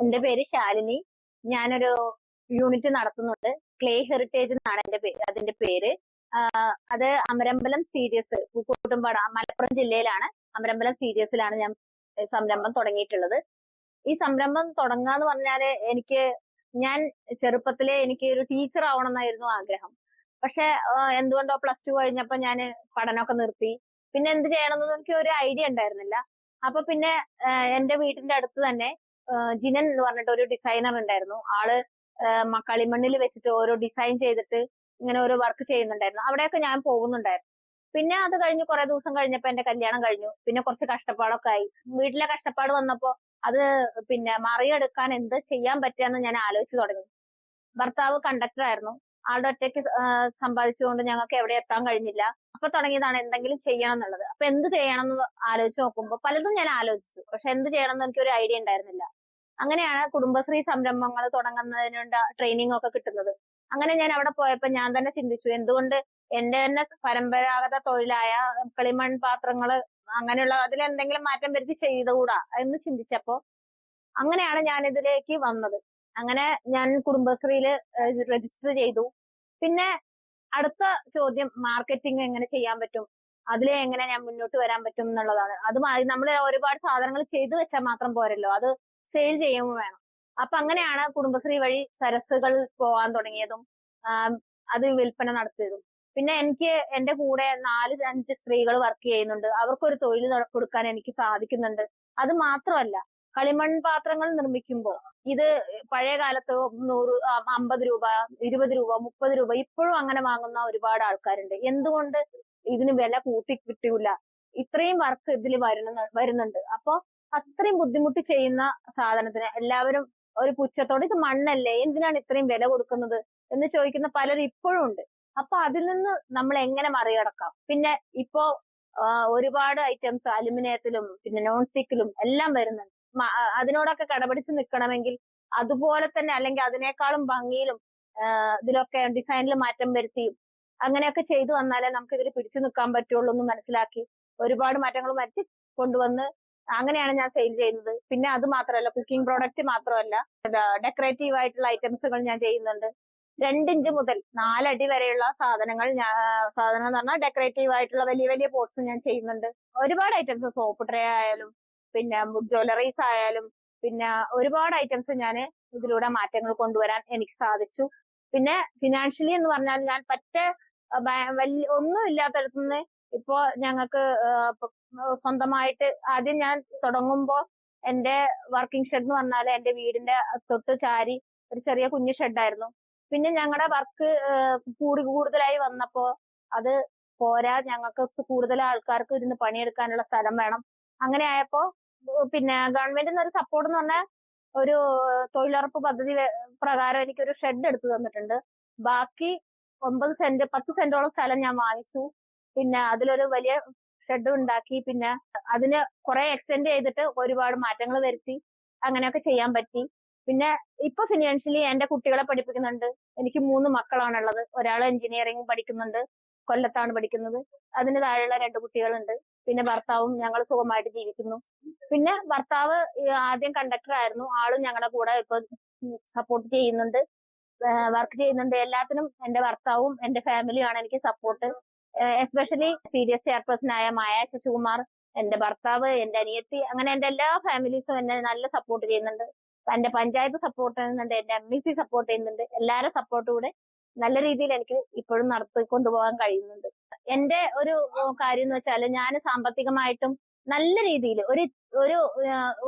എന്റെ പേര് ശാലിനി. ഞാനൊരു യൂണിറ്റ് നടത്തുന്നുണ്ട്. ക്ലേ ഹെറിറ്റേജ് എന്നാണ് അതിന്റെ പേര്. അത് അമരമ്പലം CDS പൂക്കോട്ടുംപാട മലപ്പുറം ജില്ലയിലാണ്. അമരമ്പലം CDSലാണ് ഞാൻ സംരംഭം തുടങ്ങിയിട്ടുള്ളത്. ഈ സംരംഭം തുടങ്ങാന്ന് പറഞ്ഞാല് ഞാൻ ചെറുപ്പത്തിലെ എനിക്ക് ഒരു ടീച്ചർ ആവണം എന്നായിരുന്നു ആഗ്രഹം. പക്ഷെ എന്തുകൊണ്ടോ +2 കഴിഞ്ഞപ്പോ ഞാൻ പഠനമൊക്കെ നിർത്തി. പിന്നെ എന്ത് ചെയ്യണമെന്ന് എനിക്ക് ഒരു ഐഡിയ ഉണ്ടായിരുന്നില്ല. അപ്പൊ പിന്നെ എന്റെ വീടിന്റെ അടുത്ത് തന്നെ ജിനൻ എന്ന് പറഞ്ഞിട്ട് ഒരു ഡിസൈനർ ഉണ്ടായിരുന്നു. ആള് കളിമണ്ണിൽ വെച്ചിട്ട് ഓരോ ഡിസൈൻ ചെയ്തിട്ട് ഇങ്ങനെ ഓരോ വർക്ക് ചെയ്യുന്നുണ്ടായിരുന്നു. അവിടെയൊക്കെ ഞാൻ പോകുന്നുണ്ടായിരുന്നു. പിന്നെ അത് കഴിഞ്ഞ് കുറെ ദിവസം കഴിഞ്ഞപ്പോ എന്റെ കല്യാണം കഴിഞ്ഞു. പിന്നെ കുറച്ച് കഷ്ടപ്പാടൊക്കെ ആയി. വീട്ടിലെ കഷ്ടപ്പാട് വന്നപ്പോ അത് പിന്നെ മറികടക്കാൻ എന്ത് ചെയ്യാൻ പറ്റുകയെന്ന് ഞാൻ ആലോചിച്ചു തുടങ്ങി. ഭർത്താവ് കണ്ടക്ടർ ആയിരുന്നു. ആളുടെ ഒറ്റയ്ക്ക് സമ്പാദിച്ചുകൊണ്ട് ഞങ്ങൾക്ക് എവിടെ എത്താൻ കഴിഞ്ഞില്ല. അപ്പൊ തുടങ്ങിയതാണ് എന്തെങ്കിലും ചെയ്യണം എന്നുള്ളത്. അപ്പൊ എന്ത് ചെയ്യണം എന്ന് ആലോചിച്ച് നോക്കുമ്പോൾ പലതും ഞാൻ ആലോചിച്ചു. പക്ഷെ എന്ത് ചെയ്യണം എന്ന് എനിക്ക് ഒരു ഐഡിയ ഉണ്ടായിരുന്നില്ല. അങ്ങനെയാണ് കുടുംബശ്രീ സംരംഭങ്ങൾ തുടങ്ങുന്നതിനുള്ള ട്രെയിനിങ് ഒക്കെ കിട്ടുന്നത്. അങ്ങനെ ഞാൻ അവിടെ പോയപ്പോ ഞാൻ തന്നെ ചിന്തിച്ചു, എന്തുകൊണ്ട് എന്റെ തന്നെ പരമ്പരാഗത തൊഴിലായ കളിമൺ പാത്രങ്ങള് അങ്ങനെയുള്ള അതിലെന്തെങ്കിലും മാറ്റം വരുത്തി ചെയ്തുകൂടാ എന്ന് ചിന്തിച്ചപ്പോ അങ്ങനെയാണ് ഞാൻ ഇതിലേക്ക് വന്നത്. അങ്ങനെ ഞാൻ കുടുംബശ്രീയില് രജിസ്റ്റർ ചെയ്തു. പിന്നെ അടുത്ത ചോദ്യം മാർക്കറ്റിംഗ് എങ്ങനെ ചെയ്യാൻ പറ്റും, അതിലെ എങ്ങനെ ഞാൻ മുന്നോട്ട് വരാൻ പറ്റും എന്നുള്ളതാണ്. നമ്മൾ ഒരുപാട് സാധനങ്ങൾ ചെയ്തു വെച്ചാൽ മാത്രം പോരല്ലോ, അത് സെയിൽ ചെയ്യുമ്പോൾ വേണം. അപ്പൊ അങ്ങനെയാണ് കുടുംബശ്രീ വഴി സരസുകൾ പോവാൻ തുടങ്ങിയതും അത് വിൽപ്പന നടത്തിയതും. പിന്നെ എനിക്ക് എന്റെ കൂടെ 4-5 സ്ത്രീകൾ വർക്ക് ചെയ്യുന്നുണ്ട്. അവർക്കൊരു തൊഴിൽ കൊടുക്കാൻ എനിക്ക് സാധിക്കുന്നുണ്ട്. അത് മാത്രമല്ല, കളിമൺ പാത്രങ്ങൾ നിർമ്മിക്കുമ്പോൾ ഇത് പഴയ കാലത്ത് 50 രൂപ, 20 രൂപ, 30 രൂപ ഇപ്പോഴും അങ്ങനെ വാങ്ങുന്ന ഒരുപാട് ആൾക്കാരുണ്ട്. എന്തുകൊണ്ട് ഇതിന് വില കൂട്ടി കിട്ടൂല? ഇത്രയും വർക്ക് ഇതിൽ വരുന്നുണ്ട്. അപ്പൊ അത്രയും ബുദ്ധിമുട്ടി ചെയ്യുന്ന സാധനത്തിന് എല്ലാവരും ഒരു പുച്ഛത്തോടെ ഇത് മണ്ണല്ലേ, എന്തിനാണ് ഇത്രയും വില കൊടുക്കുന്നത് എന്ന് ചോദിക്കുന്ന പലരും ഇപ്പോഴും ഉണ്ട്. അപ്പൊ അതിൽ നിന്ന് നമ്മൾ എങ്ങനെ മറികടക്കാം? പിന്നെ ഇപ്പോ ഒരുപാട് ഐറ്റംസ് അലുമിനിയത്തിലും പിന്നെ നോൺ സ്റ്റിക്കിലും എല്ലാം വരുന്നുണ്ട്. അതിനോടൊക്കെ കടപിടിച്ച് നിൽക്കണമെങ്കിൽ അതുപോലെ തന്നെ അല്ലെങ്കിൽ അതിനേക്കാളും ഭംഗിയിലും ഇതിലൊക്കെ ഡിസൈനിൽ മാറ്റം വരുത്തിയും അങ്ങനെയൊക്കെ ചെയ്തു വന്നാലേ നമുക്ക് ഇതിൽ പിടിച്ചു നിൽക്കാൻ പറ്റുള്ളൂ എന്ന് മനസ്സിലാക്കി ഒരുപാട് മാറ്റങ്ങൾ വരുത്തി കൊണ്ടുവന്ന് അങ്ങനെയാണ് ഞാൻ സെയിൽ ചെയ്യുന്നത്. പിന്നെ അത് മാത്രമല്ല, കുക്കിംഗ് പ്രോഡക്റ്റ് മാത്രമല്ല, ഡെക്കറേറ്റീവ് ആയിട്ടുള്ള ഐറ്റംസുകൾ ഞാൻ ചെയ്യുന്നുണ്ട്. 2 ഇഞ്ച് മുതൽ 4 അടി വരെയുള്ള സാധനം എന്ന് പറഞ്ഞാൽ ഡെക്കറേറ്റീവ് ആയിട്ടുള്ള വലിയ വലിയ പോട്ട്സ് ഞാൻ ചെയ്യുന്നുണ്ട്. ഒരുപാട് ഐറ്റംസ്, സോപ്പ് ട്രേ ആയാലും പിന്നെ ജ്വല്ലറീസ് ആയാലും പിന്നെ ഒരുപാട് ഐറ്റംസ് ഞാൻ ഇതിലൂടെ മാറ്റങ്ങൾ കൊണ്ടുവരാൻ എനിക്ക് സാധിച്ചു. പിന്നെ ഫിനാൻഷ്യലി എന്ന് പറഞ്ഞാൽ ഞാൻ ഒന്നും ഇല്ലാത്തടത്തുനിന്ന് ഇപ്പോ ഞങ്ങൾക്ക് സ്വന്തമായിട്ട് ആദ്യം ഞാൻ തുടങ്ങുമ്പോൾ എന്റെ വർക്കിംഗ് ഷെഡ് എന്ന് പറഞ്ഞാൽ എന്റെ വീടിന്റെ തൊട്ട് ചാരി ഒരു ചെറിയ കുഞ്ഞു ഷെഡായിരുന്നു. പിന്നെ ഞങ്ങളുടെ വർക്ക് കൂടുതലായി വന്നപ്പോ അത് പോരാ, ഞങ്ങൾക്ക് കൂടുതൽ ആൾക്കാർക്ക് ഇരുന്ന് പണിയെടുക്കാനുള്ള സ്ഥലം വേണം. അങ്ങനെ ആയപ്പോ പിന്നെ ഗവൺമെന്റിൽ നിന്ന് ഒരു സപ്പോർട്ട് എന്ന് പറഞ്ഞാൽ ഒരു തൊഴിലുറപ്പ് പദ്ധതി പ്രകാരം എനിക്കൊരു ഷെഡ് എടുത്തു തന്നിട്ടുണ്ട്. ബാക്കി 9 സെന്റ് 10 സെന്റോളം സ്ഥലം ഞാൻ വാങ്ങിച്ചു. പിന്നെ അതിലൊരു വലിയ ഷെഡ് ഉണ്ടാക്കി. പിന്നെ അതിന് കുറെ എക്സ്റ്റെൻഡ് ചെയ്തിട്ട് ഒരുപാട് മാറ്റങ്ങൾ വരുത്തി അങ്ങനെയൊക്കെ ചെയ്യാൻ പറ്റി. പിന്നെ ഇപ്പൊ ഫിനാൻഷ്യലി എന്റെ കുട്ടികളെ പഠിപ്പിക്കുന്നുണ്ട്. എനിക്ക് 3 മക്കളാണുള്ളത്. ഒരാൾ എഞ്ചിനീയറിംഗ് പഠിക്കുന്നുണ്ട്, കൊല്ലത്താണ് പഠിക്കുന്നത്. അതിന് താഴെയുള്ള 2 കുട്ടികളുണ്ട്. പിന്നെ ഭർത്താവും ഞങ്ങൾ സുഖമായിട്ട് ജീവിക്കുന്നു. പിന്നെ ഭർത്താവ് ആദ്യം കണ്ടക്ടർ ആയിരുന്നു. ആളും ഞങ്ങളുടെ കൂടെ ഇപ്പൊ സപ്പോർട്ട് ചെയ്യുന്നുണ്ട്, വർക്ക് ചെയ്യുന്നുണ്ട്. എല്ലാത്തിനും എന്റെ ഭർത്താവും എന്റെ ഫാമിലിയും ആണ് എനിക്ക് സപ്പോർട്ട്. എസ്പെഷ്യലി CDS ചെയർപേഴ്സൺ ആയ മായ ശശികുമാർ, എന്റെ ഭർത്താവ്, എന്റെ അനിയത്തി, അങ്ങനെ എന്റെ എല്ലാ ഫാമിലീസും എന്നെ നല്ല സപ്പോർട്ട് ചെയ്യുന്നുണ്ട്. എന്റെ പഞ്ചായത്ത് സപ്പോർട്ട് ചെയ്യുന്നുണ്ട്, എന്റെ MEC സപ്പോർട്ട് ചെയ്യുന്നുണ്ട്. എല്ലാവരും സപ്പോർട്ട് കൂടെ നല്ല രീതിയിൽ എനിക്ക് ഇപ്പോഴും നടത്തിക്കൊണ്ടുപോകാൻ കഴിയുന്നുണ്ട്. എന്റെ ഒരു കാര്യം എന്ന് വെച്ചാൽ ഞാൻ സാമ്പത്തികമായിട്ടും നല്ല രീതിയിൽ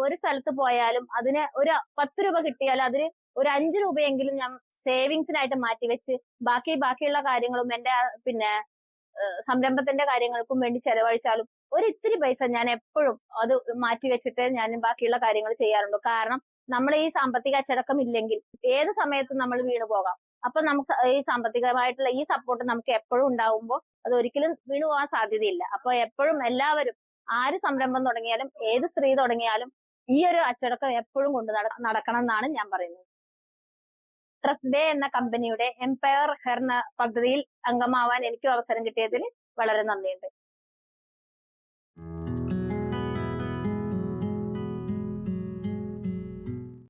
ഒരു സ്ഥലത്ത് പോയാലും അതിന് ഒരു 10 രൂപ കിട്ടിയാൽ അതിന് ഒരു 5 രൂപയെങ്കിലും ഞാൻ സേവിങ്സിനായിട്ട് മാറ്റിവെച്ച് ബാക്കിയുള്ള കാര്യങ്ങളും എന്റെ പിന്നെ സംരംഭത്തിന്റെ കാര്യങ്ങൾക്കും വേണ്ടി ചെലവഴിച്ചാലും ഇത്തിരി പൈസ ഞാൻ എപ്പോഴും അത് മാറ്റിവെച്ചിട്ട് ഞാൻ ബാക്കിയുള്ള കാര്യങ്ങൾ ചെയ്യാറുണ്ട്. കാരണം നമ്മൾ ഈ സാമ്പത്തിക അച്ചടക്കം ഇല്ലെങ്കിൽ ഏത് സമയത്തും നമ്മൾ വീണു പോകാം. അപ്പൊ നമുക്ക് ഈ സാമ്പത്തികമായിട്ടുള്ള ഈ സപ്പോർട്ട് നമുക്ക് എപ്പോഴും ഉണ്ടാവുമ്പോൾ അത് ഒരിക്കലും വീണു പോകാൻ സാധ്യതയില്ല. അപ്പൊ എപ്പോഴും എല്ലാവരും ആര് സംരംഭം തുടങ്ങിയാലും ഏത് സ്ത്രീ തുടങ്ങിയാലും ഈ ഒരു അച്ചടക്കം എപ്പോഴും കൊണ്ട് നടക്കണം എന്നാണ് ഞാൻ പറയുന്നത്. ട്രസ്റ്റ് ബേ എന്ന കമ്പനിയുടെ എംപയർ ഹെർന പദ്ധതിയിൽ അംഗമാവാൻ എനിക്കും അവസരം കിട്ടിയതിൽ വളരെ നന്ദിയുണ്ട്.